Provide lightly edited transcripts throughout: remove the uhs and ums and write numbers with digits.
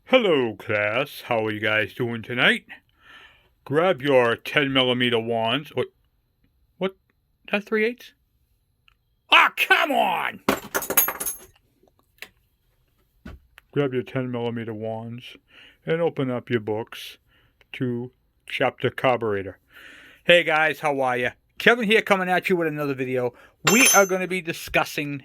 Hello, class. How are you guys doing tonight? Grab your 10 millimeter wands. What? That's 3/8? Ah, come on! Grab your 10 millimeter wands and open up your books to chapter carburetor. Hey guys, how are you? Kevin here coming at you with another video. We are going to be discussing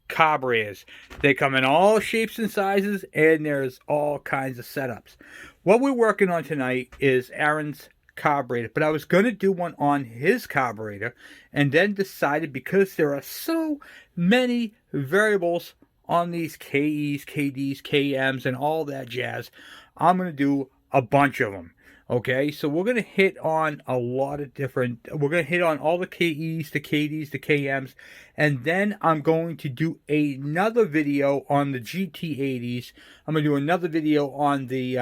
carburetors. They come in all shapes and sizes, and there's all kinds of setups. What we're working on tonight is Aaron's carburetor, but I was going to do one on his carburetor and then decided, because there are so many variables on these KEs, KDs, KMs, and all that jazz, I'm going to do a bunch of them. Okay, so we're going to hit on a lot of different, we're going to hit on all the KEs, the KDs, the KMs, and then I'm going to do another video on the GT80s. I'm going to do another video on the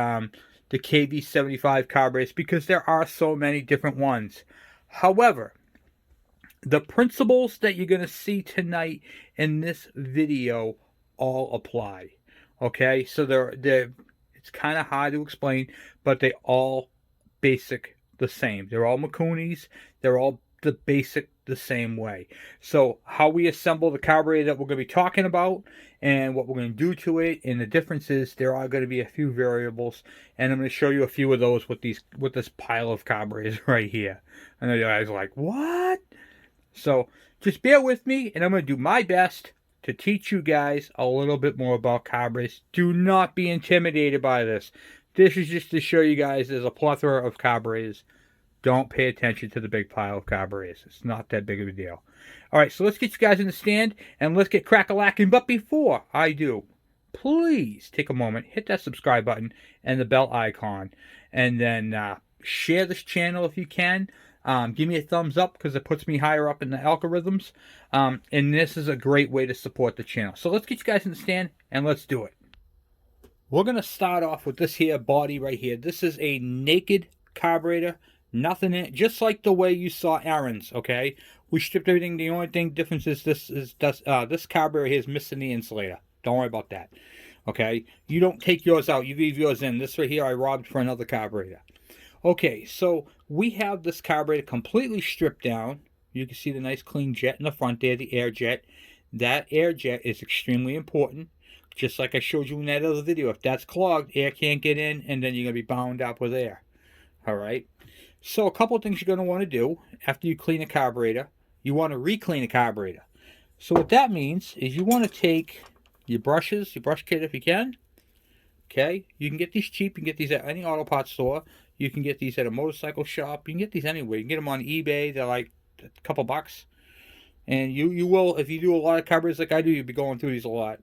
KV75 carburetors, because there are so many different ones. However, the principles that you're going to see tonight in this video all apply. Okay, so they're it's kind of hard to explain, but they all basic the same. They're all Makunis. They're all the basic the same way. So how we assemble the carburetor that we're going to be talking about and what we're going to do to it, and the differences, there are going to be a few variables, and I'm going to show you a few of those with this pile of carburetors right here. I know you guys are like, what? So just bear with me, and I'm going to do my best to teach you guys a little bit more about carburetors. Do not be intimidated by this. This is just to show you guys there's a plethora of carburetors. Don't pay attention to the big pile of carburetors. It's not that big of a deal. All right, so let's get you guys in the stand and let's get crack-a-lacking. But before I do, please take a moment, hit that subscribe button and the bell icon, and then share this channel if you can. Give me a thumbs up, because it puts me higher up in the algorithms. And this is a great way to support the channel. So let's get you guys in the stand and let's do it. We're going to start off with this here body right here. This is a naked carburetor. Nothing in it, just like the way you saw Aaron's, okay? We stripped everything. The only thing difference is this carburetor here is missing the insulator. Don't worry about that, okay? You don't take yours out. You leave yours in. This right here I robbed for another carburetor. Okay, so we have this carburetor completely stripped down. You can see the nice clean jet in the front there, the air jet. That air jet is extremely important. Just like I showed you in that other video. If that's clogged, air can't get in, and then you're going to be bound up with air. Alright? So a couple of things you're going to want to do after you clean a carburetor. You want to re-clean a carburetor. So what that means is you want to take your brushes, your brush kit if you can. Okay? You can get these cheap. You can get these at any auto parts store. You can get these at a motorcycle shop. You can get these anywhere. You can get them on eBay. They're like a couple bucks. And you will, if you do a lot of carburetors like I do, you'll be going through these a lot.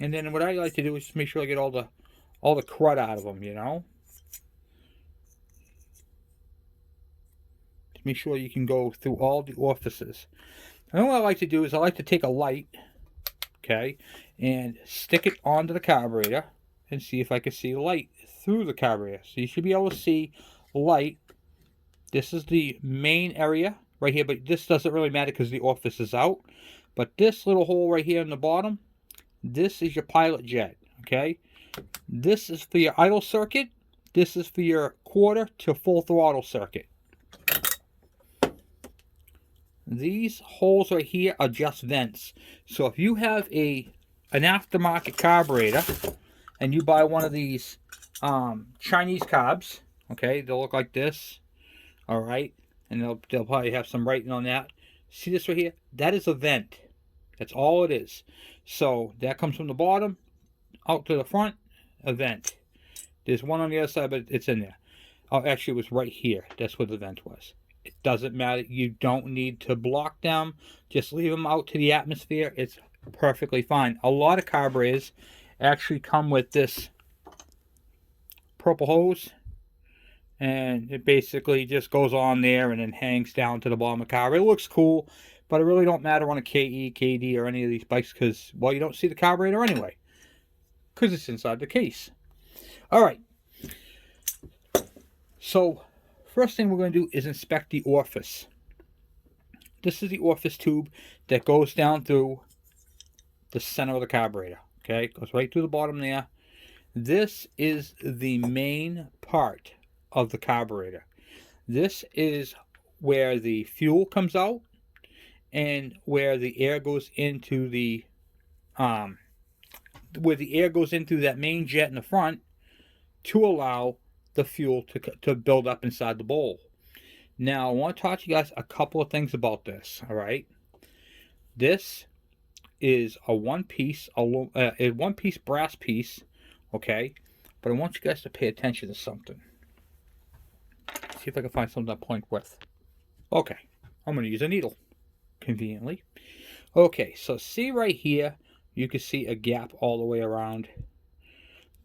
And then what I like to do is just make sure I get all the crud out of them, you know. Just make sure you can go through all the orifices. And what I like to do is I like to take a light, okay, and stick it onto the carburetor and see if I can see light through the carburetor. So you should be able to see light. This is the main area right here, but this doesn't really matter because the orifice is out. But this little hole right here in the bottom, this is your pilot jet, okay? This is for your idle circuit. This is for your quarter to full throttle circuit. These holes right here are just vents. So if you have an aftermarket carburetor and you buy one of these Chinese CARBs, okay, they'll look like this, all right? And they'll probably have some writing on that. See this right here? That is a vent. That's all it is. So that comes from the bottom out to the front, a vent. There's one on the other side, but it's in there. Oh, actually, it was right here. That's where the vent was. It doesn't matter. You don't need to block them. Just leave them out to the atmosphere. It's perfectly fine. A lot of carburetors actually come with this purple hose, and it basically just goes on there and then hangs down to the bottom of the car. It looks cool, but it really don't matter on a KE, KD, or any of these bikes because, well, you don't see the carburetor anyway because it's inside the case. All right. So first thing we're going to do is inspect the orifice. This is the orifice tube that goes down through the center of the carburetor. Okay, it goes right through the bottom there. This is the main part of the carburetor. This is where the fuel comes out and where the air goes into the that main jet in the front to allow the fuel to build up inside the bowl. Now, I want to talk to you guys a couple of things about this. All right, this is a one-piece brass piece. Okay, but I want you guys to pay attention to something. See if I can find something to point with. Okay, I'm going to use a needle, conveniently. Okay, so see right here, you can see a gap all the way around.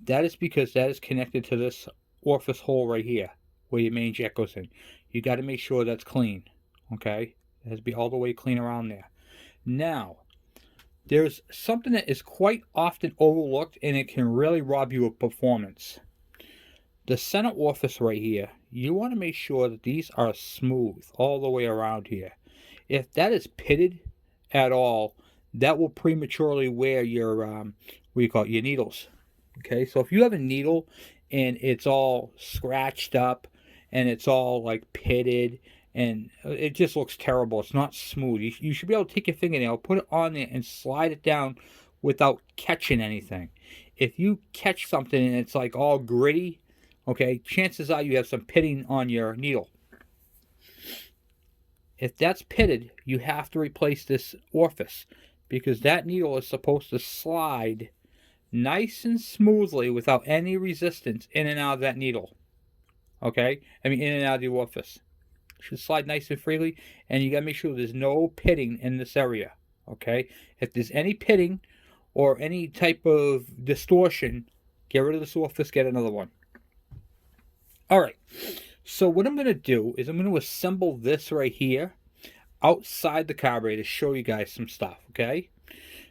That is because that is connected to this orifice hole right here, where your main jet goes in. You got to make sure that's clean, okay? It has to be all the way clean around there. Now, there's something that is quite often overlooked, and it can really rob you of performance. The center orifice right here, you want to make sure that these are smooth all the way around here. If that is pitted at all, that will prematurely wear your your needles. Okay, so if you have a needle and it's all scratched up and it's all like pitted and it just looks terrible, it's not smooth. You should be able to take your fingernail, put it on there, and slide it down without catching anything. If you catch something and it's like all gritty, okay, chances are you have some pitting on your needle. If that's pitted, you have to replace this orifice because that needle is supposed to slide nice and smoothly without any resistance in and out of that needle. Okay? I mean, in and out of the orifice. It should slide nice and freely, and you got to make sure there's no pitting in this area. Okay? If there's any pitting or any type of distortion, get rid of this orifice, get another one. All right. So what I'm going to do is I'm going to assemble this right here outside the carburetor to show you guys some stuff, okay?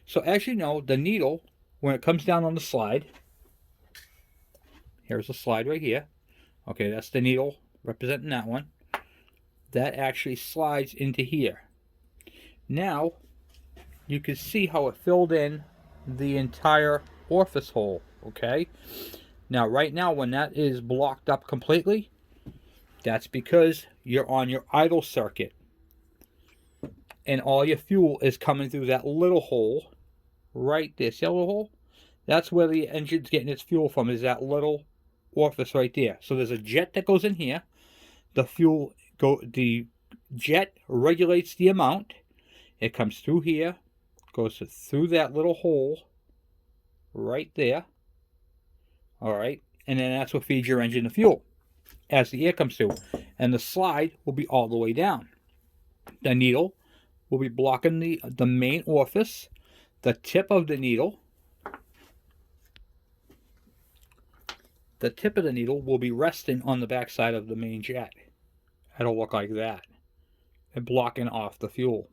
So as you know, the needle, when it comes down on the slide, here's the slide right here. Okay, that's the needle representing that one. That actually slides into here. Now, you can see how it filled in the entire orifice hole, okay? Now, right now, when that is blocked up completely, that's because you're on your idle circuit. And all your fuel is coming through that little hole right there. See that little hole? That's where the engine's getting its fuel from, is that little orifice right there. So there's a jet that goes in here. The jet regulates the amount. It comes through here, goes through that little hole right there. All right. And then that's what feeds your engine the fuel as the air comes through. And the slide will be all the way down. The needle will be blocking the main orifice. The tip of the needle will be resting on the backside of the main jet. It'll look like that. And blocking off the fuel.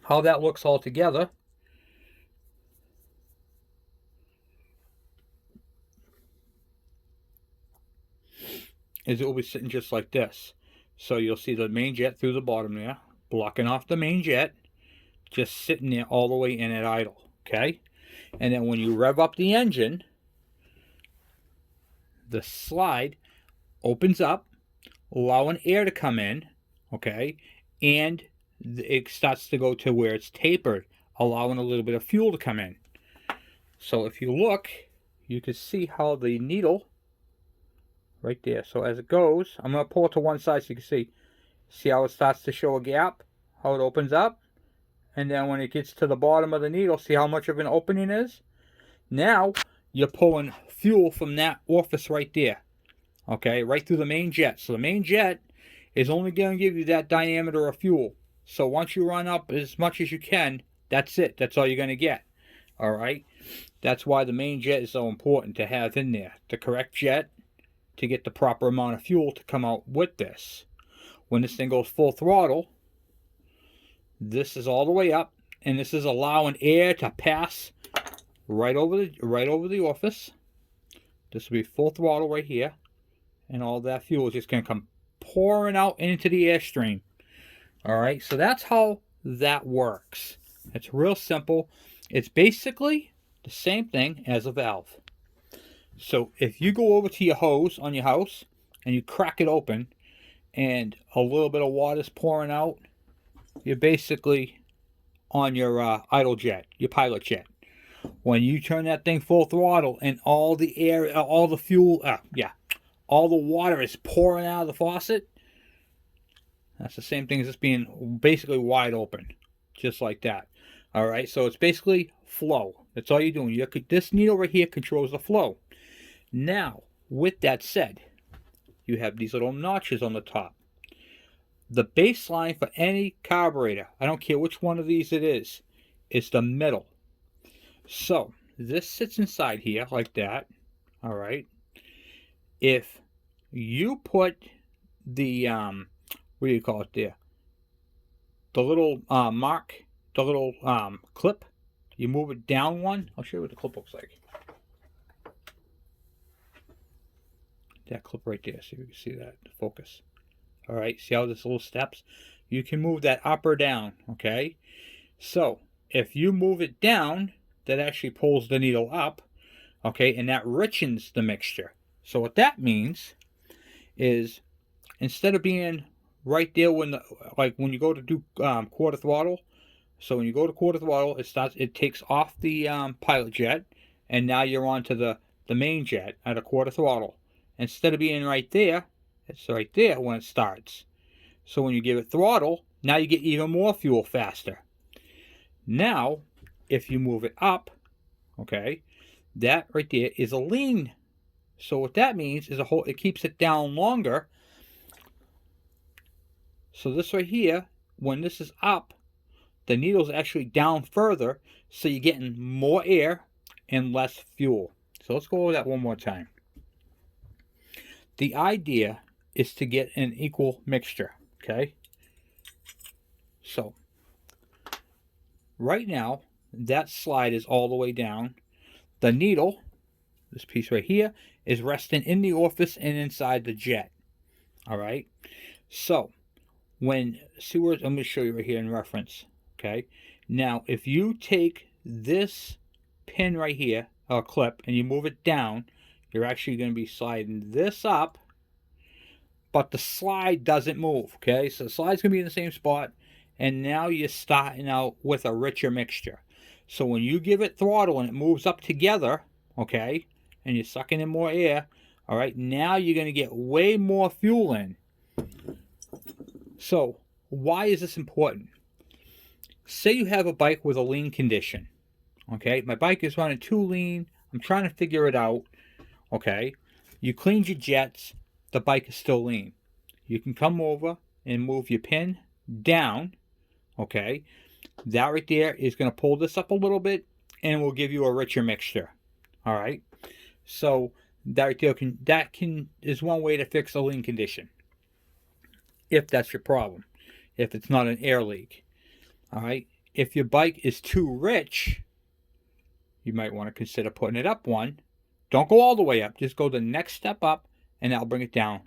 How that looks all together is it will be sitting just like this. So you'll see the main jet through the bottom there, blocking off the main jet, just sitting there all the way in at idle, okay? And then when you rev up the engine, the slide opens up, allowing air to come in, okay? And it starts to go to where it's tapered, allowing a little bit of fuel to come in. So if you look, you can see how the needle right there. So as it goes, I'm going to pull it to one side so you can see. See how it starts to show a gap? How it opens up? And then when it gets to the bottom of the needle, see how much of an opening is? Now, you're pulling fuel from that orifice right there. Okay, right through the main jet. So the main jet is only going to give you that diameter of fuel. So once you run up as much as you can, that's it. That's all you're going to get. All right? That's why the main jet is so important to have in there. The correct jet to get the proper amount of fuel to come out with this. When this thing goes full throttle, this is all the way up, and this is allowing air to pass right over the orifice. This will be full throttle right here, and all that fuel is just going to come pouring out into the airstream. All right, so that's how that works. It's real simple. It's basically the same thing as a valve. So if you go over to your hose on your house and you crack it open and a little bit of water's pouring out, you're basically on your idle jet, your pilot jet. When you turn that thing full throttle and all the air, all the fuel, all the water is pouring out of the faucet, that's the same thing as this being basically wide open, just like that. All right, so it's basically flow. That's all you're doing. This needle right here controls the flow. Now, with that said, you have these little notches on the top. The baseline for any carburetor, I don't care which one of these it is the middle. So, this sits inside here like that, all right? If you put the, what do you call it there? The little mark, the little clip, you move it down one. I'll show you what the clip looks like. That clip right there, see if you can see that, focus. All right, see how there's little steps? You can move that up or down, okay? So, if you move it down, that actually pulls the needle up, okay, and that richens the mixture. So what that means is, instead of being right there when when you go to do quarter throttle, so when you go to quarter throttle, it takes off the pilot jet, and now you're on to the main jet at a quarter throttle. Instead of being right there, it's right there when it starts. So when you give it throttle, now you get even more fuel faster. Now, if you move it up, okay, that right there is a lean. So what that means is it keeps it down longer. So this right here, when this is up, the needle's actually down further, so you're getting more air and less fuel. So let's go over that one more time. The idea is to get an equal mixture, okay? So, right now, that slide is all the way down. The needle, this piece right here, is resting in the orifice and inside the jet. All right? So, I'm going to show you right here in reference, okay? Now, if you take this pin right here, or clip, and you move it down, you're actually going to be sliding this up, but the slide doesn't move, okay? So the slide's going to be in the same spot, and now you're starting out with a richer mixture. So when you give it throttle and it moves up together, okay, and you're sucking in more air, all right, now you're going to get way more fuel in. So why is this important? Say you have a bike with a lean condition, okay? My bike is running too lean. I'm trying to figure it out, okay? You cleaned your jets. The bike is still lean. You can come over and move your pin down, okay? That right there is going to pull this up a little bit and will give you a richer mixture, all right? So that right there is one way to fix a lean condition, if that's your problem, if it's not an air leak, all right? If your bike is too rich, you might want to consider putting it up one. Don't go all the way up. Just go the next step up, and that'll bring it down,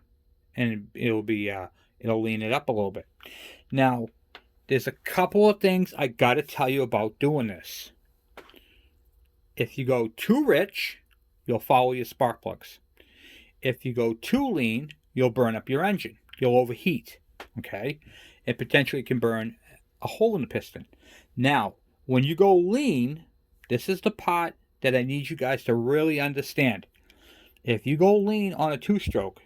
and it'll lean it up a little bit. Now, there's a couple of things I got to tell you about doing this. If you go too rich, you'll follow your spark plugs. If you go too lean, you'll burn up your engine. You'll overheat, okay? It potentially can burn a hole in the piston. Now, when you go lean, this is the part that I need you guys to really understand. If you go lean on a two-stroke,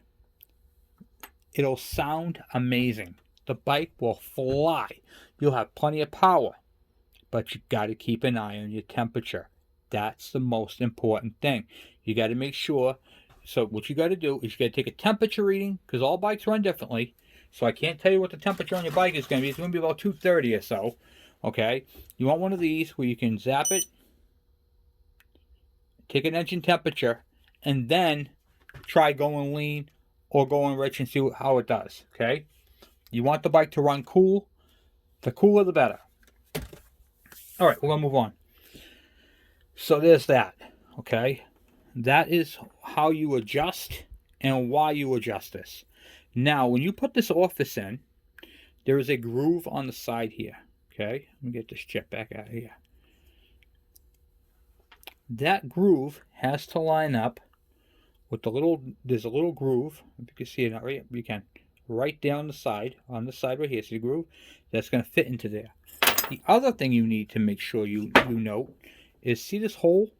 it'll sound amazing. The bike will fly. You'll have plenty of power, but you got to keep an eye on your temperature. That's the most important thing. You got to make sure. So what you got to do is you got to take a temperature reading, because all bikes run differently. So I can't tell you what the temperature on your bike is going to be. It's going to be about 230 or so. Okay? You want one of these where you can zap it, take an engine temperature, and then try going lean or going rich and see how it does. Okay? You want the bike to run cool. The cooler, the better. All right, we're going to move on. So there's that. Okay? That is how you adjust and why you adjust this. Now, when you put this orifice in, there is a groove on the side here. Okay? Let me get this jet back out of here. That groove has to line up with the little, there's a little groove. If you can see it, not right, you can. Right down the side, on the side right here, see the groove? That's going to fit into there. The other thing you need to make sure you note is, see this hole?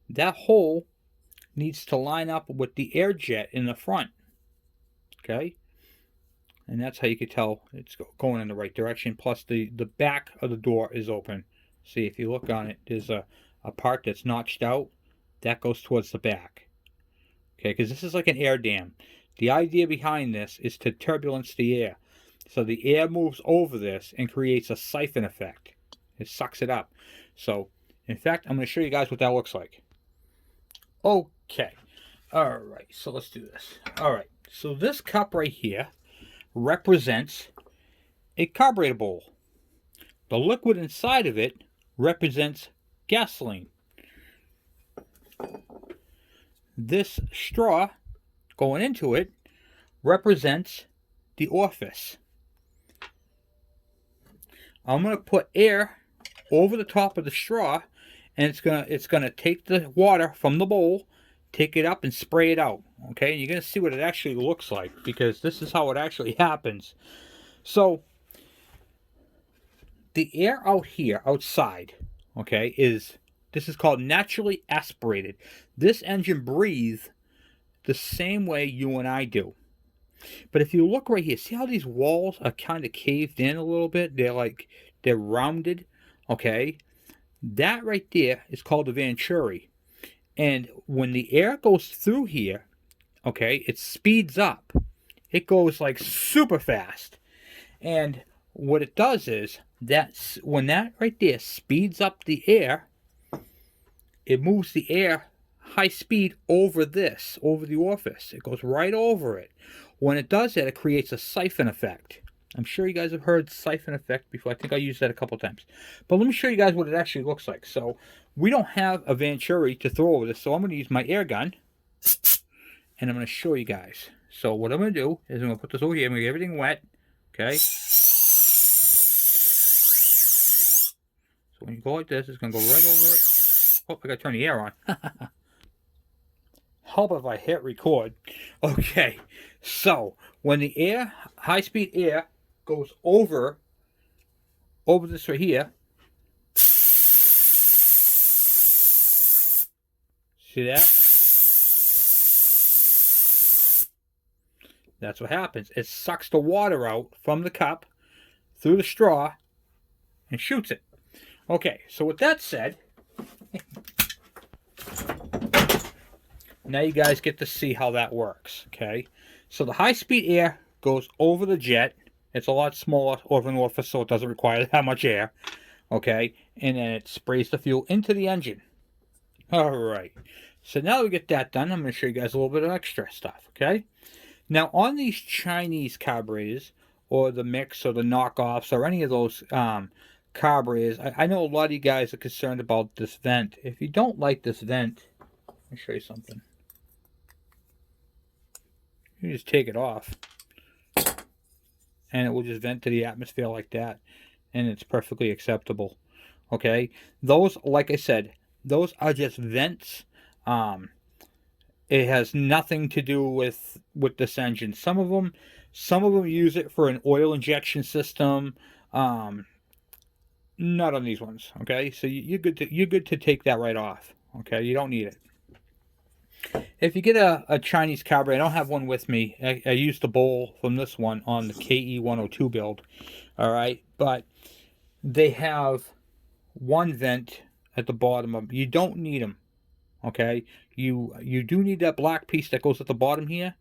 That hole needs to line up with the air jet in the front. Okay? And that's how you can tell it's going in the right direction. Plus the back of the door is open. See, if you look on it, there's a part that's notched out. That goes towards the back. Okay, because this is like an air dam. The idea behind this is to turbulence the air. So the air moves over this and creates a siphon effect. It sucks it up. So, in fact, I'm going to show you guys what that looks like. Okay. Alright, so let's do this. Alright, so this cup right here represents a carburetor bowl. The liquid inside of it represents gasoline. This straw going into it represents the orifice. I'm going to put air over the top of the straw, and it's gonna take the water from the bowl, take it up and spray it out. Okay, you're gonna see what it actually looks like, because this is how it actually happens. So the air out here outside, okay, this is called naturally aspirated. This engine breathes the same way you and I do. But if you look right here, see how these walls are kind of caved in a little bit? They're rounded, okay? That right there is called a venturi. And when the air goes through here, okay, it speeds up. It goes like super fast. And what it does is, when that right there speeds up the air, it moves the air high speed over the orifice. It goes right over it. When it does that, it creates a siphon effect. I'm sure you guys have heard siphon effect before. I think I used that a couple times. But let me show you guys what it actually looks like. So we don't have a venturi to throw over this, so I'm going to use my air gun, and I'm going to show you guys. So what I'm going to do is I'm going to put this over here. I'm going to get everything wet. Okay. So when you go like this, it's going to go right over it. Oh, I got to turn the air on. Help if I hit record. Okay, so when the air, high-speed air, goes over this right here, see that? That's what happens. It sucks the water out from the cup through the straw and shoots it. Okay, so with that said, now you guys get to see how that works, okay? So the high-speed air goes over the jet. It's a lot smaller over an orifice, so it doesn't require that much air, okay? And then it sprays the fuel into the engine. All right. So now that we get that done, I'm going to show you guys a little bit of extra stuff, okay? Now, on these Chinese carburetors, or the mix, or the knockoffs, or any of those carburetors, I know a lot of you guys are concerned about this vent. If you don't like this vent, let me show you something. You just take it off, and it will just vent to the atmosphere like that, and it's perfectly acceptable. Okay, those, like I said, those are just vents. It has nothing to do with this engine. Some of them use it for an oil injection system. Not on these ones. Okay, so you're good to take that right off. Okay, you don't need it. If you get a Chinese carburetor, I don't have one with me. I used the bowl from this one on the KE102 build. All right, but they have one vent at the bottom of them. You don't need them. Okay, you do need that black piece that goes at the bottom here.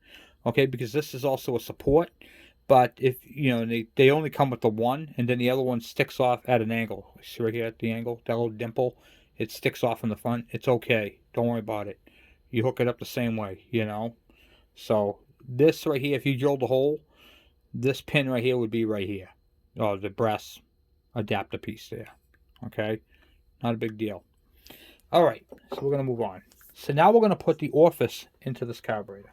Okay, because this is also a support. But if you know, they only come with the one, and then the other one sticks off at an angle. See right here at the angle, that little dimple, it sticks off in the front. It's okay. Don't worry about it. You hook it up the same way, you know. So this right here, if you drilled a hole, this pin right here would be right here. Oh, the brass adapter piece there. Okay, not a big deal. All right, so we're gonna move on. So now we're gonna put the orifice into this carburetor.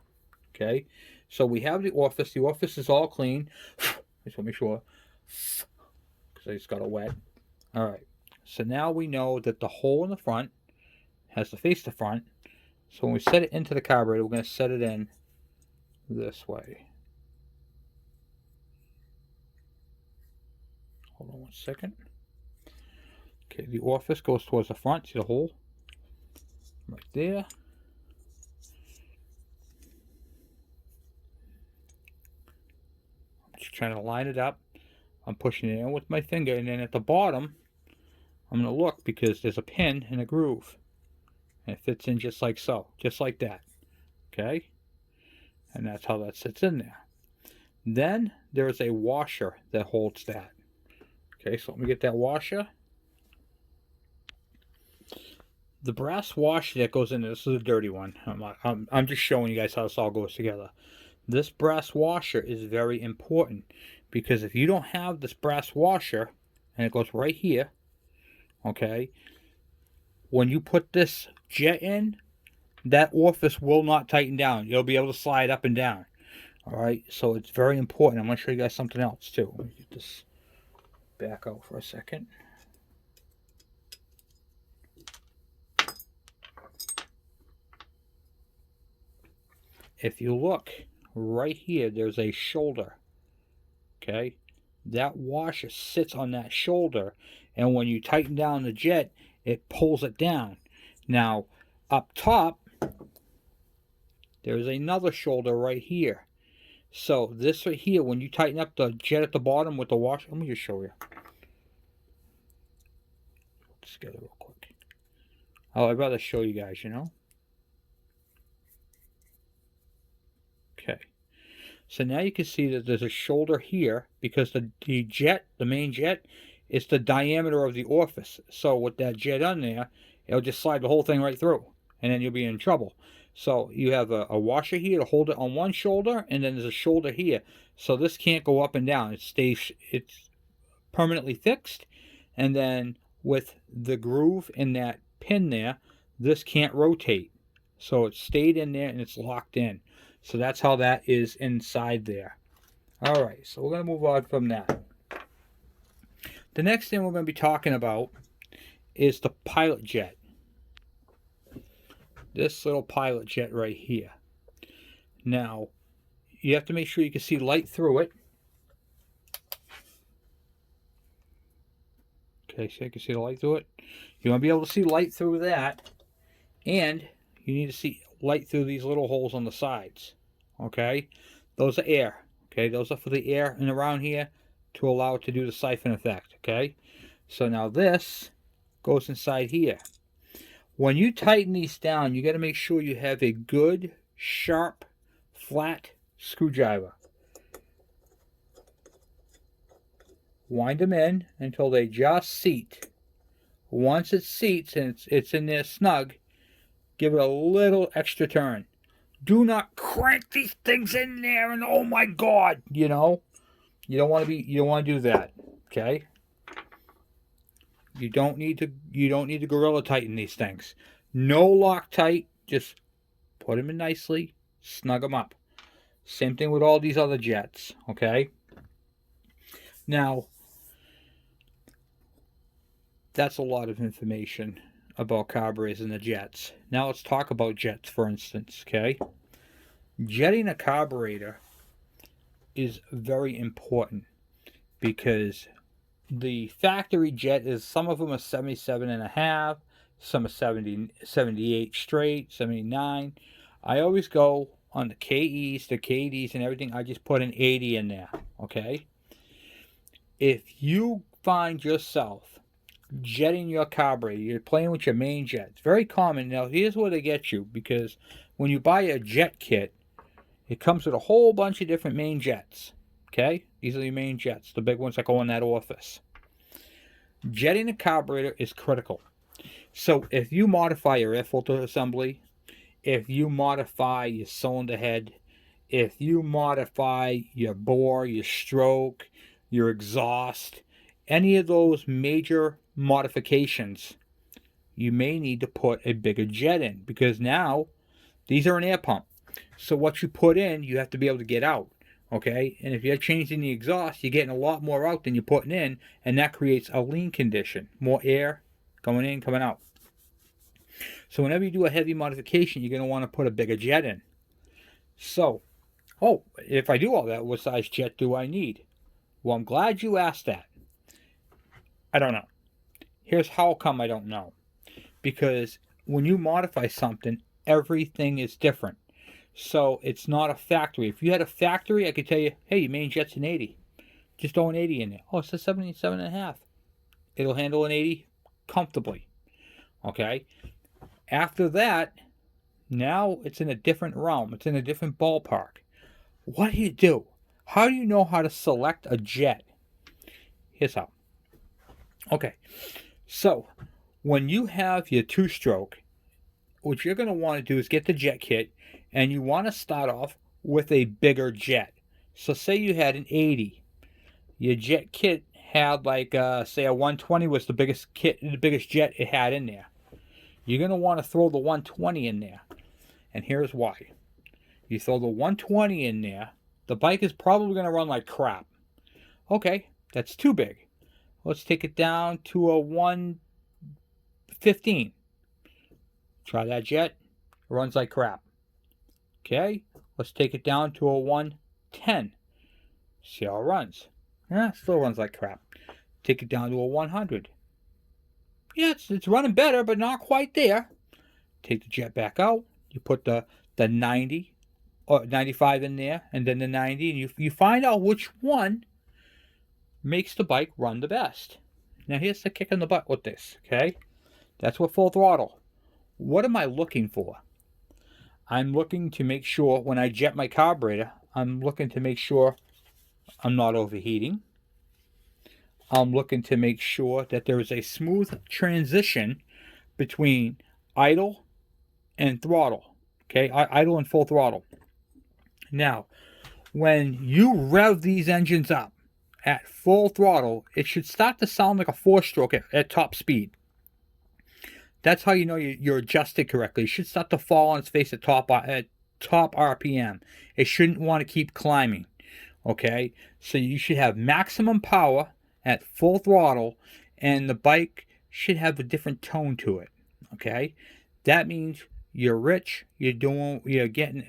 Okay, so we have the orifice. The orifice is all clean. Just want to make sure, because I just got it wet. All right, so now we know that the hole in the front has to face the front. So when we set it into the carburetor, we're going to set it in this way. Hold on one second. Okay, the orifice goes towards the front. See the hole? Right there. I'm just trying to line it up. I'm pushing it in with my finger, and then at the bottom, I'm going to look because there's a pin and a groove. And it fits in just like so. Just like that. Okay? And that's how that sits in there. Then there's a washer that holds that. Okay, so let me get that washer. The brass washer that goes in there, this is a dirty one. I'm just showing you guys how this all goes together. This brass washer is very important because if you don't have this brass washer, and it goes right here, okay, when you put this jet in, that orifice will not tighten down. You'll be able to slide up and down. Alright, so it's very important. I'm going to show you guys something else too. Let me get this back out for a second. If you look right here, there's a shoulder. Okay, that washer sits on that shoulder, and when you tighten down the jet, it pulls it down. Now, up top, there's another shoulder right here. So this right here, when you tighten up the jet at the bottom with the washer, let me just show you. Put this together real quick. Oh, I'd rather show you guys, you know. Okay. So now you can see that there's a shoulder here because the main jet, is the diameter of the orifice. So with that jet on there, it'll just slide the whole thing right through, and then you'll be in trouble. So you have a washer here to hold it on one shoulder, and then there's a shoulder here. So this can't go up and down. It's permanently fixed, and then with the groove in that pin there, this can't rotate. So it's stayed in there and it's locked in. So that's how that is inside there. Alright, so we're going to move on from that. The next thing we're going to be talking about is the pilot jet. This little pilot jet right here. Now, you have to make sure you can see light through it. Okay, so you can see the light through it. You want to be able to see light through that. And you need to see light through these little holes on the sides. Okay, those are air. Okay, those are for the air and around here to allow it to do the siphon effect. Okay, so now this goes inside here. When you tighten these down, you got to make sure you have a good, sharp, flat screwdriver. Wind them in until they just seat. Once it seats and it's in there snug, give it a little extra turn. Do not crank these things in there and oh my god, you know. You don't want to do that, okay? You don't need to gorilla tighten these things. No Loctite, just put them in nicely, snug them up. Same thing with all these other jets, okay? Now, that's a lot of information about carburetors and the jets. Now let's talk about jets, for instance, okay? Jetting a carburetor is very important because the factory jet is, some of them are 77.5, some are 70, 78 straight, 79. I always go on the KEs, the KDs, and everything. I just put an 80 in there, okay? If you find yourself jetting your carburetor, you're playing with your main jet. It's very common. Now, here's where they get you, because when you buy a jet kit, it comes with a whole bunch of different main jets. Okay? These are the main jets, the big ones that go in that orifice. Jetting a carburetor is critical. So if you modify your air filter assembly, if you modify your cylinder head, if you modify your bore, your stroke, your exhaust, any of those major modifications, you may need to put a bigger jet in, because now these are an air pump. So what you put in, you have to be able to get out. Okay, and if you're changing the exhaust, you're getting a lot more out than you're putting in, and that creates a lean condition. More air going in, coming out. So whenever you do a heavy modification, you're going to want to put a bigger jet in. So, oh, if I do all that, what size jet do I need? Well, I'm glad you asked that. I don't know. Here's how come I don't know. Because when you modify something, everything is different. So it's not a factory. If you had a factory, I could tell you, hey, your main jet's an 80. Just throw an 80 in there. Oh, it's a 77.5. It'll handle an 80 comfortably. Okay? After that, now it's in a different realm. It's in a different ballpark. What do you do? How do you know how to select a jet? Here's how. Okay, so when you have your two-stroke, what you're going to want to do is get the jet kit, and you want to start off with a bigger jet. So say you had an 80. Your jet kit had like, say a 120 was the biggest jet it had in there. You're going to want to throw the 120 in there. And here's why. You throw the 120 in there, the bike is probably going to run like crap. Okay, that's too big. Let's take it down to a 115. Try that jet. It runs like crap. Okay, let's take it down to a 110. See how it runs. Yeah, it still runs like crap. Take it down to a 100. Yeah, it's running better, but not quite there. Take the jet back out. You put the 90 or 95 in there, and then the 90, and you find out which one makes the bike run the best. Now here's the kick in the butt with this, okay? That's what full throttle. What am I looking for? I'm looking to make sure when I jet my carburetor, I'm looking to make sure I'm not overheating. I'm looking to make sure that there is a smooth transition between idle and throttle. Okay, idle and full throttle. Now, when you rev these engines up at full throttle, it should start to sound like a 4-stroke at top speed. That's how you know you're adjusted correctly. It should start to fall on its face at top RPM. It shouldn't want to keep climbing. Okay, so you should have maximum power at full throttle, and the bike should have a different tone to it. Okay, that means you're rich. You're getting,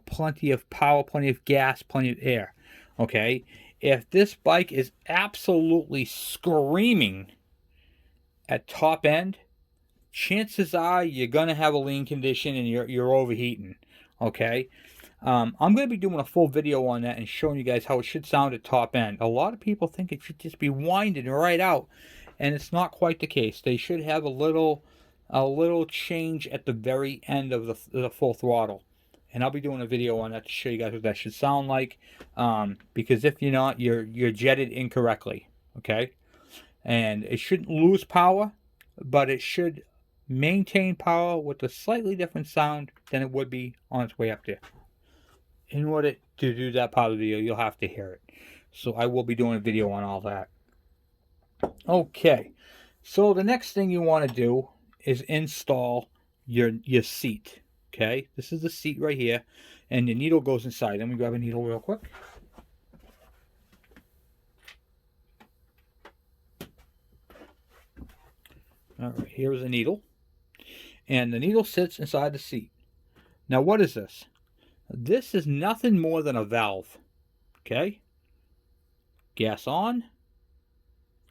plenty of power, plenty of gas, plenty of air. Okay, if this bike is absolutely screaming at top end, chances are you're gonna have a lean condition and you're overheating. Okay, I'm going to be doing a full video on that and showing you guys how it should sound at top end. A lot of people think it should just be winding right out, and it's not quite the case. They should have a little change at the very end of the full throttle. And I'll be doing a video on that to show you guys what that should sound like. Because if you're not, you're jetted incorrectly. Okay? And it shouldn't lose power, but it should maintain power with a slightly different sound than it would be on its way up there. In order to do that part of the video, you'll have to hear it. So I will be doing a video on all that. Okay, so the next thing you want to do is install your seat. Okay, this is the seat right here, and the needle goes inside. Let me grab a needle real quick. All right, here's a needle, and the needle sits inside the seat. Now, what is this? This is nothing more than a valve. Okay? Gas on,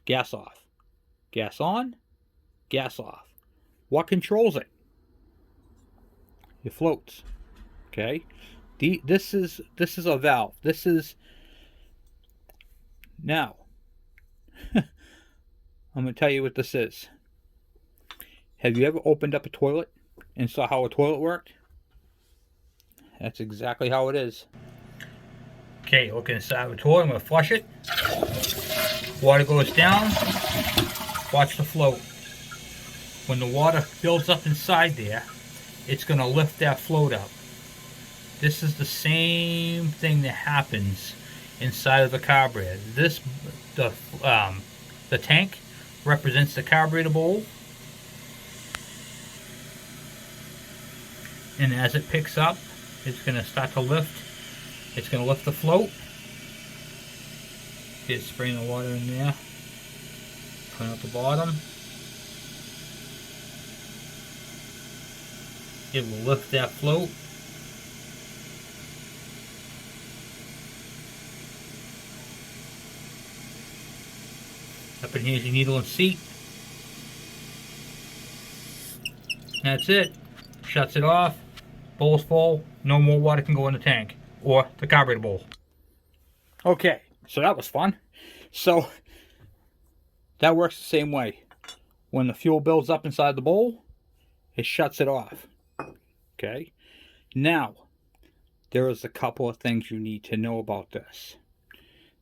gas off. Gas on, gas off. What controls it? Your floats. Okay? This is a valve. This is... Now, I'm going to tell you what this is. Have you ever opened up a toilet and saw how a toilet worked? That's exactly how it is. Okay, look inside the toilet. I'm going to flush it. Water goes down. Watch the float. When the water builds up inside there, it's going to lift that float up. This is the same thing that happens inside of the carburetor. The tank represents the carburetor bowl. And as it picks up, it's going to start to lift. It's going to lift the float. Just spraying the water in there. Put out the bottom. it will lift that float. Up in here is your needle and seat. That's it. Shuts it off. Bowl's full. No more water can go in the tank or the carburetor bowl. Okay, so that was fun. So that works the same way. When the fuel builds up inside the bowl, it shuts it off. Okay. Now, there is a couple of things you need to know about this.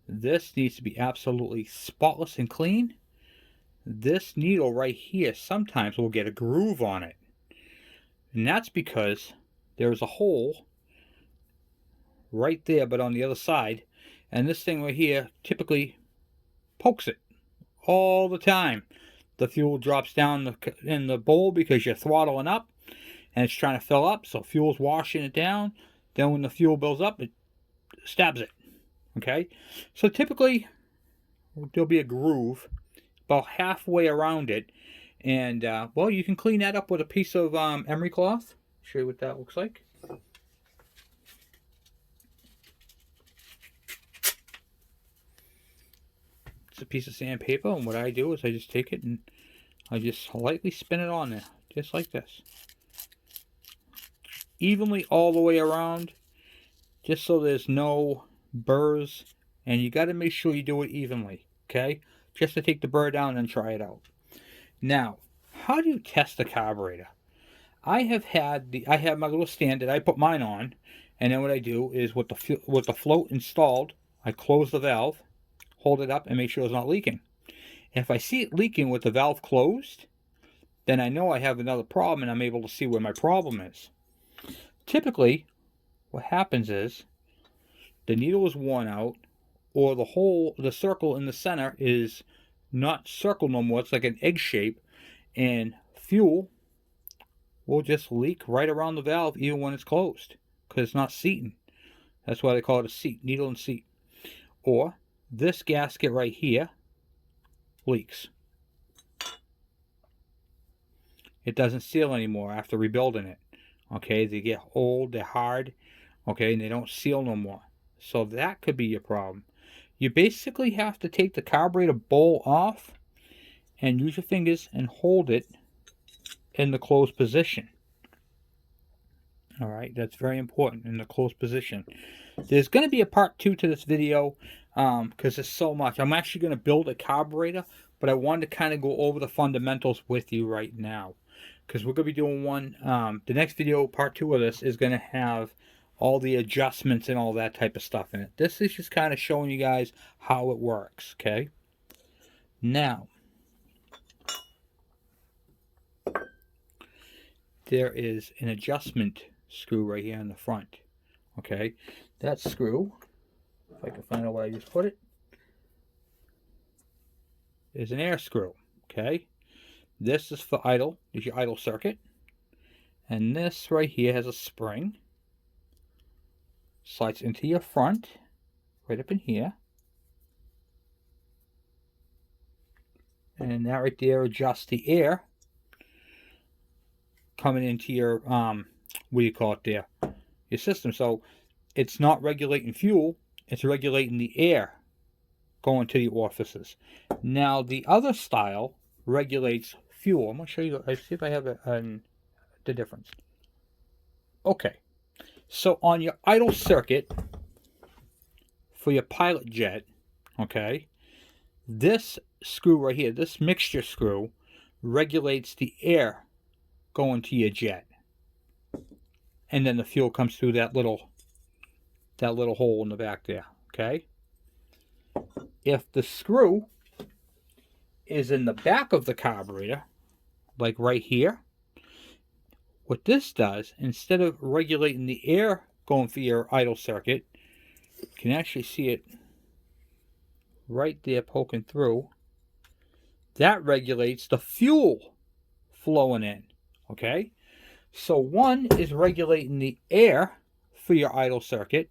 This needs to be absolutely spotless and clean. This needle right here sometimes will get a groove on it. And that's because there's a hole right there, but on the other side. And this thing right here typically pokes it all the time. The fuel drops down in the bowl because you're throttling up and it's trying to fill up. So fuel's washing it down. Then when the fuel builds up, it stabs it. Okay? So typically, there'll be a groove about halfway around it. And, well, you can clean that up with a piece of emery cloth. Show you what that looks like. It's a piece of sandpaper, and what I do is I just take it and I just lightly spin it on there, just like this. Evenly all the way around, just so there's no burrs. And you got to make sure you do it evenly, okay? Just to take the burr down and try it out. Now, how do you test the carburetor? I have my little stand that I put mine on, and then what I do is with the float installed, I close the valve, hold it up, and make sure it's not leaking. If I see it leaking with the valve closed, then I know I have another problem, and I'm able to see where my problem is. Typically, what happens is the needle is worn out, or the circle in the center is not circle no more. It's like an egg shape, and fuel will just leak right around the valve even when it's closed because it's not seating. That's why they call it a seat, needle and seat. Or this gasket right here leaks. It doesn't seal anymore after rebuilding it. Okay, they get old, they're hard, okay, and they don't seal no more. So that could be your problem. You basically have to take the carburetor bowl off and use your fingers and hold it in the closed position. Alright, that's very important, in the closed position. There's going to be a part 2 to this video because there's so much. I'm actually going to build a carburetor, but I wanted to kind of go over the fundamentals with you right now. Because we're going to be doing one, the next video, part 2 of this, is going to have all the adjustments and all that type of stuff in it. This is just kind of showing you guys how it works, okay? Now, there is an adjustment screw right here in the front, okay? That screw, if I can find out where I just put it, is an air screw, okay? This is for idle, is your idle circuit. And this right here has a spring. Slides into your front, right up in here. And that right there adjusts the air coming into your, what do you call it there? Your system. So it's not regulating fuel, it's regulating the air going to the orifices. Now the other style regulates fuel. I'm going to show you, let's see if I have the difference. Okay. So on your idle circuit, for your pilot jet, okay, this screw right here, this mixture screw, regulates the air going to your jet. And then the fuel comes through that little hole in the back there, okay? If the screw is in the back of the carburetor, like right here, what this does, instead of regulating the air going through your idle circuit, you can actually see it right there poking through. That regulates the fuel flowing in, okay? So one is regulating the air for your idle circuit.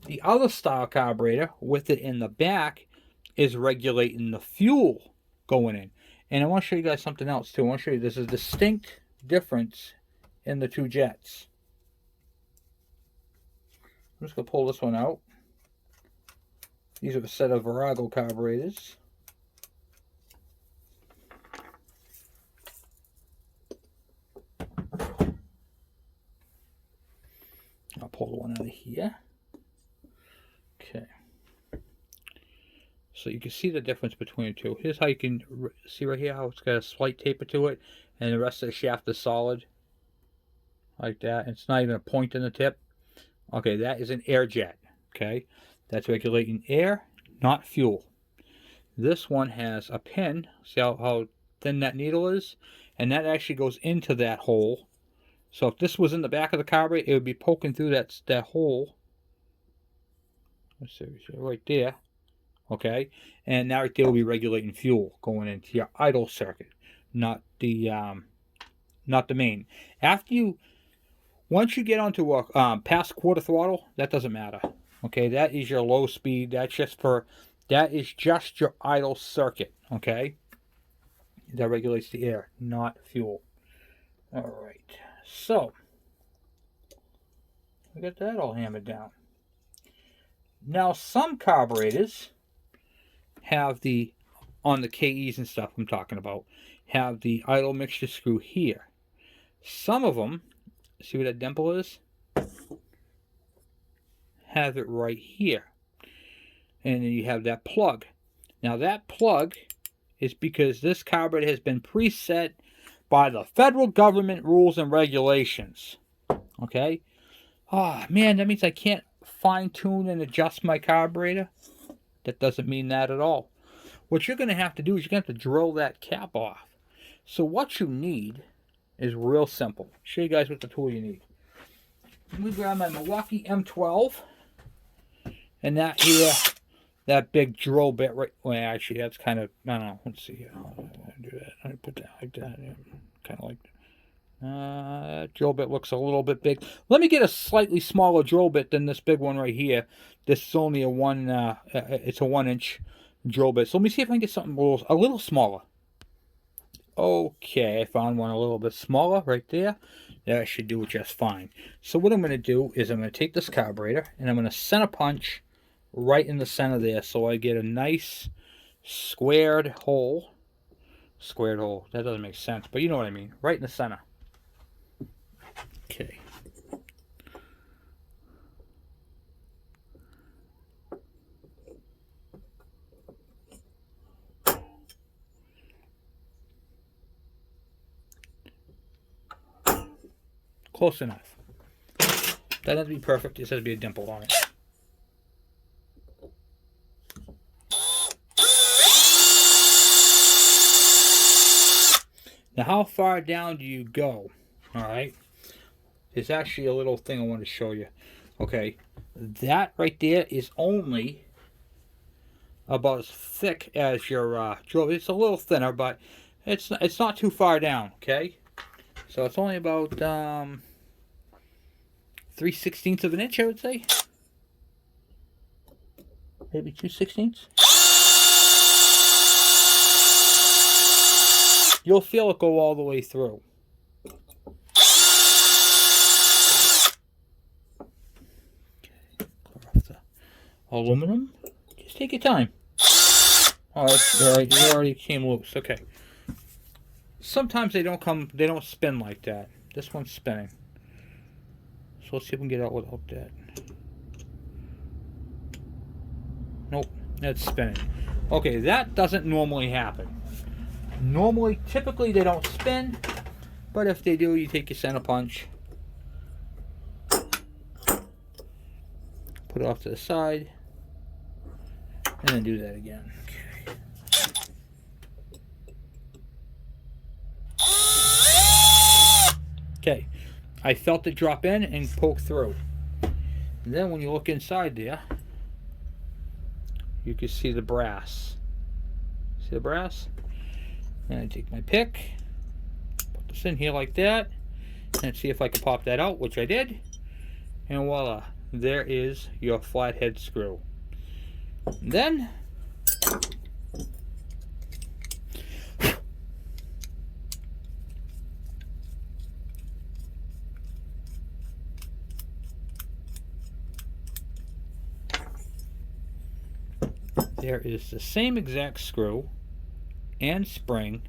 The other style carburetor, with it in the back, is regulating the fuel going in. And I want to show you guys something else too. I want to show you there's a distinct difference in the two jets. I'm just going to pull this one out. These are a set of Virago carburetors. I'll pull the one out of here. Okay. So you can see the difference between the two. Here's how you can see right here how it's got a slight taper to it, and the rest of the shaft is solid. Like that. It's not even a point in the tip. Okay, that is an air jet. Okay, that's regulating air, not fuel. This one has a pin. See how thin that needle is? And that actually goes into that hole. So if this was in the back of the carburetor, it would be poking through that hole. Let's see, right there. Okay, and that right there will be regulating fuel going into your idle circuit, not the main. Once you get onto a past quarter throttle, that doesn't matter. Okay, that is your low speed. That is just your idle circuit. Okay, that regulates the air, not fuel. All right, so we got that all hammered down. Now some carburetors have on the KEs and stuff I'm talking about, have the idle mixture screw here. Some of them, see where that dimple is? Have it right here. And then you have that plug. Now that plug is because this carburetor has been preset by the federal government rules and regulations. Okay? Oh man, that means I can't fine tune and adjust my carburetor. That doesn't mean that at all. What you're going to have to do is you're going to have to drill that cap off. So what you need is real simple. I'll show you guys what the tool you need. Let me grab my Milwaukee M12. And that big drill bit right, well actually that's kind of, I don't know, let's see here. How do I do that? I put that like that. Yeah, kind of like that. Drill bit looks a little bit big. Let me get a slightly smaller drill bit than this big one right here. This is only a it's a 1-inch drill bit. So let me see if I can get something a little smaller. Okay, I found one a little bit smaller right there. That should do it just fine. So what I'm going to do is I'm going to take this carburetor and I'm going to center punch right in the center there so I get a nice squared hole. Squared hole. That doesn't make sense, but you know what I mean. Right in the center. Okay. Close enough. That doesn't have to be perfect. It has to be a dimple on it. Now, how far down do you go? All right. There's actually a little thing I want to show you. Okay. That right there is only about as thick as your drill. It's a little thinner, but it's not too far down. Okay. So it's only about 3/16 of an inch, I would say. Maybe 2/16. You'll feel it go all the way through. Okay, clear off the aluminum. Just take your time. Oh, that's all right. It already came loose. Okay. Sometimes they don't spin like that. This one's spinning. So let's see if we can get out without that. Nope, that's spinning. Okay, that doesn't normally happen. Normally, typically they don't spin, but if they do, you take your center punch, put it off to the side, and then do that again. Okay, I felt it drop in and poke through. And then when you look inside there, you can see the brass. See the brass? And I take my pick, put this in here like that, and see if I can pop that out, which I did. And voila, there is your flathead screw. And then there is the same exact screw and spring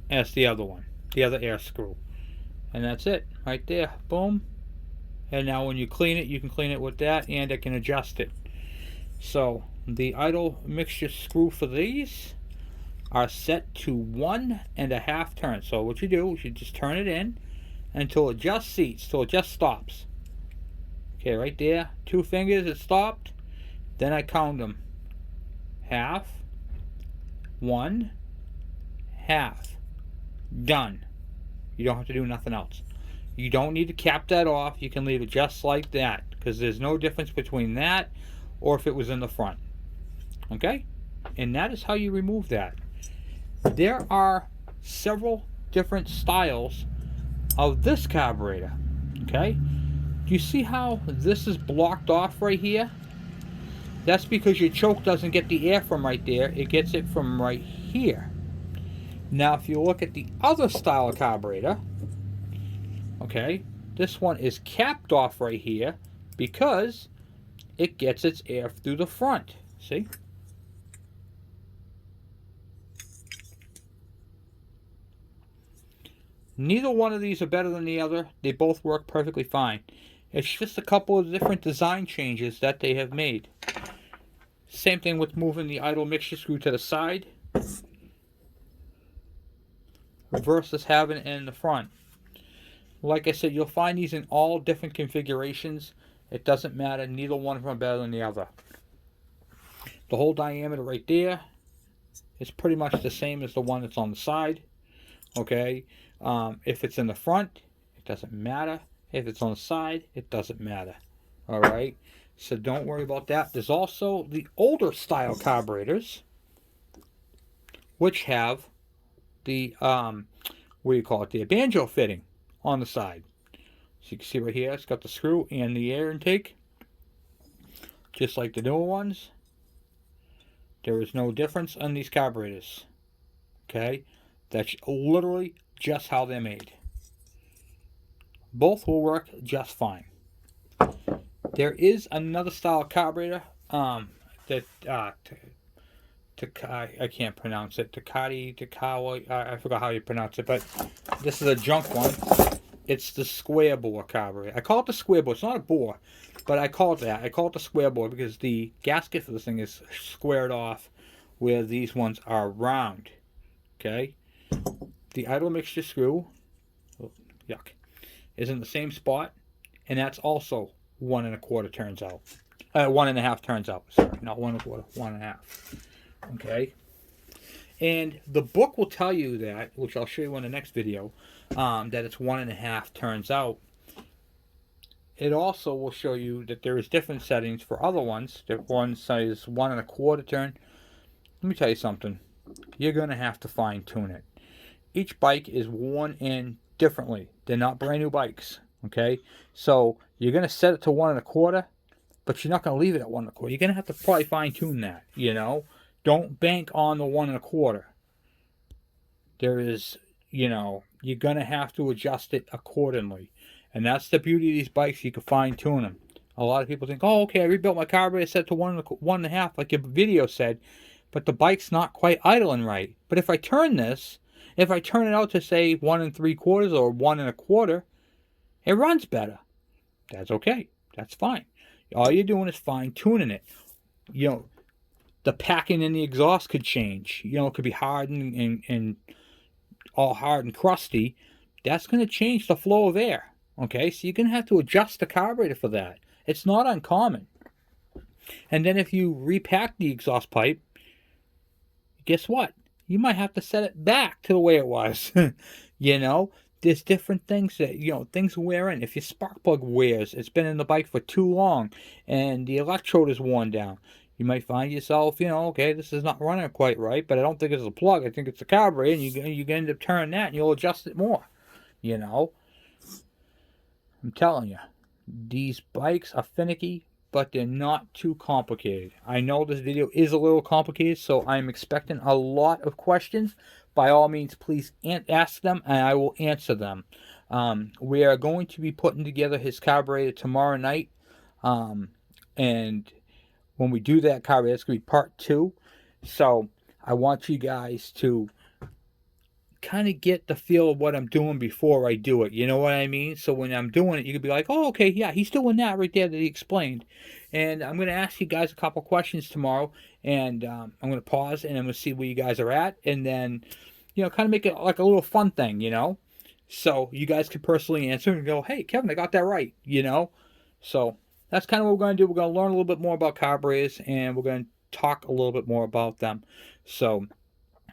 as the other one, the other air screw. And that's it, right there, boom. And now when you clean it, you can clean it with that, and it can adjust it. So the idle mixture screw for these are set to 1.5 turns. So what you do is you just turn it in until it just seats, till it just stops. Okay, right there, 2 fingers, it stopped. Then I count them. Half, 1, half. Done. You don't have to do nothing else. You don't need to cap that off. You can leave it just like that, because there's no difference between that or if it was in the front. Okay? And that is how you remove that. There are several different styles of this carburetor. Okay? Do you see how this is blocked off right here? That's because your choke doesn't get the air from right there. It gets it from right here. Now, if you look at the other style of carburetor, okay, this one is capped off right here because it gets its air through the front. See? Neither one of these are better than the other. They both work perfectly fine. It's just a couple of different design changes that they have made. Same thing with moving the idle mixture screw to the side versus having it in the front. Like I said, you'll find these in all different configurations. It doesn't matter. Neither one of them are better than the other. The whole diameter right there is pretty much the same as the one that's on the side. Okay? If it's in the front, it doesn't matter. If it's on the side, it doesn't matter. Alright? So don't worry about that. There's also the older style carburetors, which have the, what do you call it? The banjo fitting on the side. So you can see right here, it's got the screw and the air intake, just like the newer ones. There is no difference on these carburetors. Okay? That's literally just how they're made. Both will work just fine. There is another style of carburetor that I can't pronounce it. Takawa, I forgot how you pronounce it, but this is a junk one. It's the square bore carburetor. I call it the square bore. It's not a bore, but I call it that. I call it the square bore because the gasket for this thing is squared off, where these ones are round. Okay? The idle mixture screw, oh, yuck, is in the same spot, and that's also 1.25 turns out. 1.5 turns out. Sorry, not 1.25, 1.5. Okay? And the book will tell you that, which I'll show you in the next video, that it's 1.5 turns out. It also will show you that there is different settings for other ones. That one says 1.25 turn. Let me tell you something. You're going to have to fine tune it. Each bike is worn in differently. They're not brand new bikes. Okay? So you're going to set it to 1.25, but you're not going to leave it at 1.25. You're going to have to probably fine tune that, you know? Don't bank on the 1.25. There is, you know, you're going to have to adjust it accordingly. And that's the beauty of these bikes. You can fine tune them. A lot of people think, oh, okay, I rebuilt my carburetor, set to 1.5, like your video said, but the bike's not quite idling right. But if I turn this, if I turn it out to say 1.75 or 1.25, it runs better. That's okay. That's fine. All you're doing is fine tuning it. You know, the packing in the exhaust could change. You know, it could be hard and all hard and crusty. That's going to change the flow of air. Okay, so you're going to have to adjust the carburetor for that. It's not uncommon. And then if you repack the exhaust pipe, guess what? You might have to set it back to the way it was. You know, there's different things that, you know, things wear in. If your spark plug wears, it's been in the bike for too long, and the electrode is worn down, you might find yourself, you know, okay, this is not running quite right, but I don't think it's a plug. I think it's a carburetor, and you can end up turning that, and you'll adjust it more. You know, I'm telling you, these bikes are finicky, but they're not too complicated. I know this video is a little complicated, so I'm expecting a lot of questions. By all means, please ask them, and I will answer them. We are going to be putting together his carburetor tomorrow night, and when we do that carburetor. It's going to be part 2. So I want you guys to kind of get the feel of what I'm doing before I do it. You know what I mean? So when I'm doing it, you can be like, oh, okay, yeah, he's doing that right there that he explained. And I'm going to ask you guys a couple questions tomorrow, and I'm going to pause, and I'm going to see where you guys are at, and then, kind of make it like a little fun thing. So you guys can personally answer and go, hey, Kevin, I got that right, So that's kind of what we're going to do. We're going to learn a little bit more about carburetors, and we're going to talk a little bit more about them. So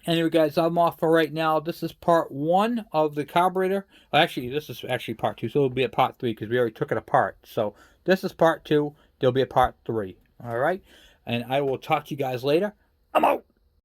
anyway, guys, I'm off for right now. This is part 1 of the carburetor. Actually, this is actually part 2, so it'll be a part 3 because we already took it apart. So this is part 2. There'll be a part 3. All right? And I will talk to you guys later. I'm out.